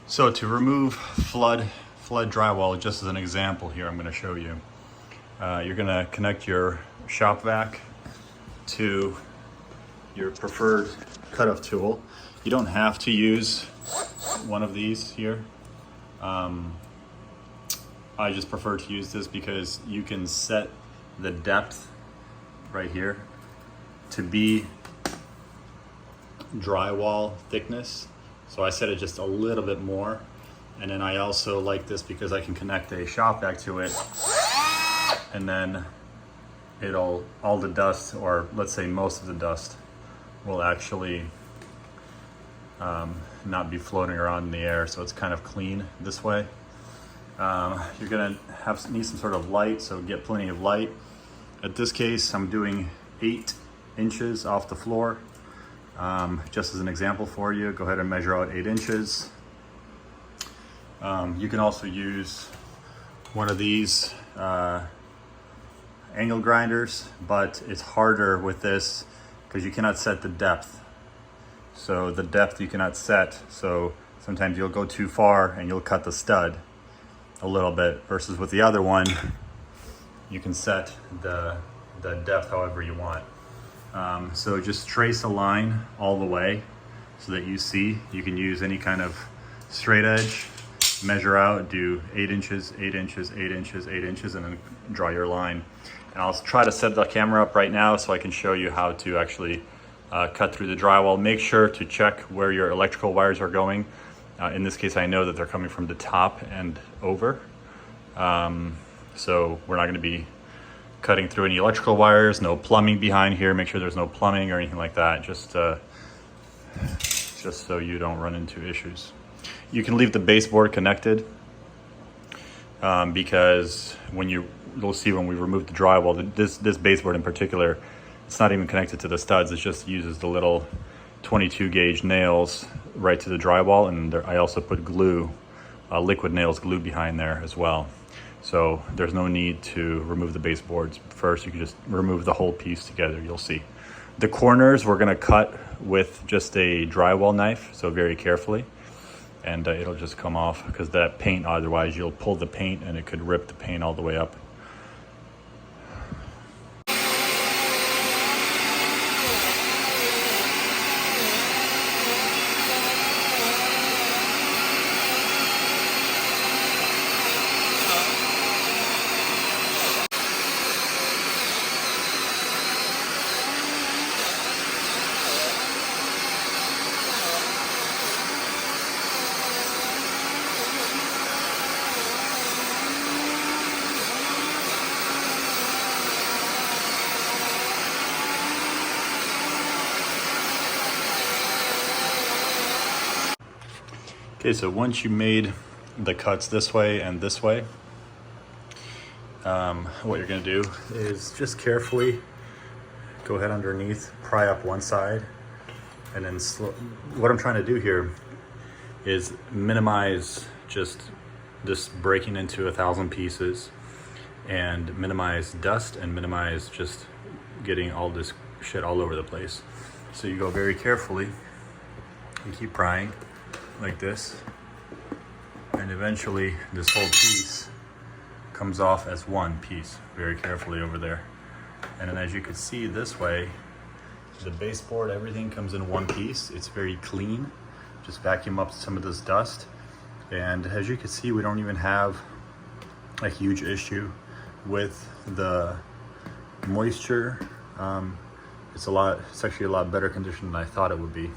So to remove flood drywall, just as an example here, I'm going to show you. You're going to connect your shop vac to your preferred cutoff tool. You don't have to use one of these here. I just prefer to use this because you can set the depth right here to be drywall thickness. So I set it just a little bit more. And then I also like this because I can connect a shop vac to it, and then all the dust, or let's say most of the dust, will actually not be floating around in the air. So it's kind of clean this way. You're gonna need some sort of light, so get plenty of light. At this case, I'm doing 8 inches off the floor. Just as an example for you, go ahead and measure out 8 inches. You can also use one of these angle grinders, but it's harder with this because you cannot set the depth. So the depth you cannot set, so sometimes you'll go too far and you'll cut the stud a little bit, versus with the other one, you can set the depth however you want. So just trace a line all the way so that you see. You can use any kind of straight edge, measure out, do 8 inches, 8 inches, 8 inches, 8 inches, and then draw your line. And I'll try to set the camera up right now so I can show you how to actually cut through the drywall. Make sure to check where your electrical wires are going. In this case, I know that they're coming from the top and over. So we're not going to be cutting through any electrical wires, no plumbing behind here. Make sure there's no plumbing or anything like that, just so you don't run into issues. You can leave the baseboard connected because you'll see when we remove the drywall, this baseboard in particular, it's not even connected to the studs. It just uses the little 22 gauge nails right to the drywall, and I also put glue, liquid nails glue behind there as well. So there's no need to remove the baseboards first. You can just remove the whole piece together, you'll see. The corners we're gonna cut with just a drywall knife, so very carefully. And it'll just come off, because that paint, otherwise you'll pull the paint and it could rip the paint all the way up. Okay, so once you made the cuts this way and this way, what you're gonna do is just carefully go ahead underneath, pry up one side, and then what I'm trying to do here is minimize just this breaking into 1,000 pieces, and minimize dust, and minimize just getting all this shit all over the place. So you go very carefully and keep prying like this, and eventually this whole piece comes off as one piece, very carefully over there. And then as you can see this way, the baseboard, everything comes in one piece. It's very clean. Just vacuum up some of this dust, and as you can see, we don't even have a huge issue with the moisture. It's actually a lot better condition than I thought it would be.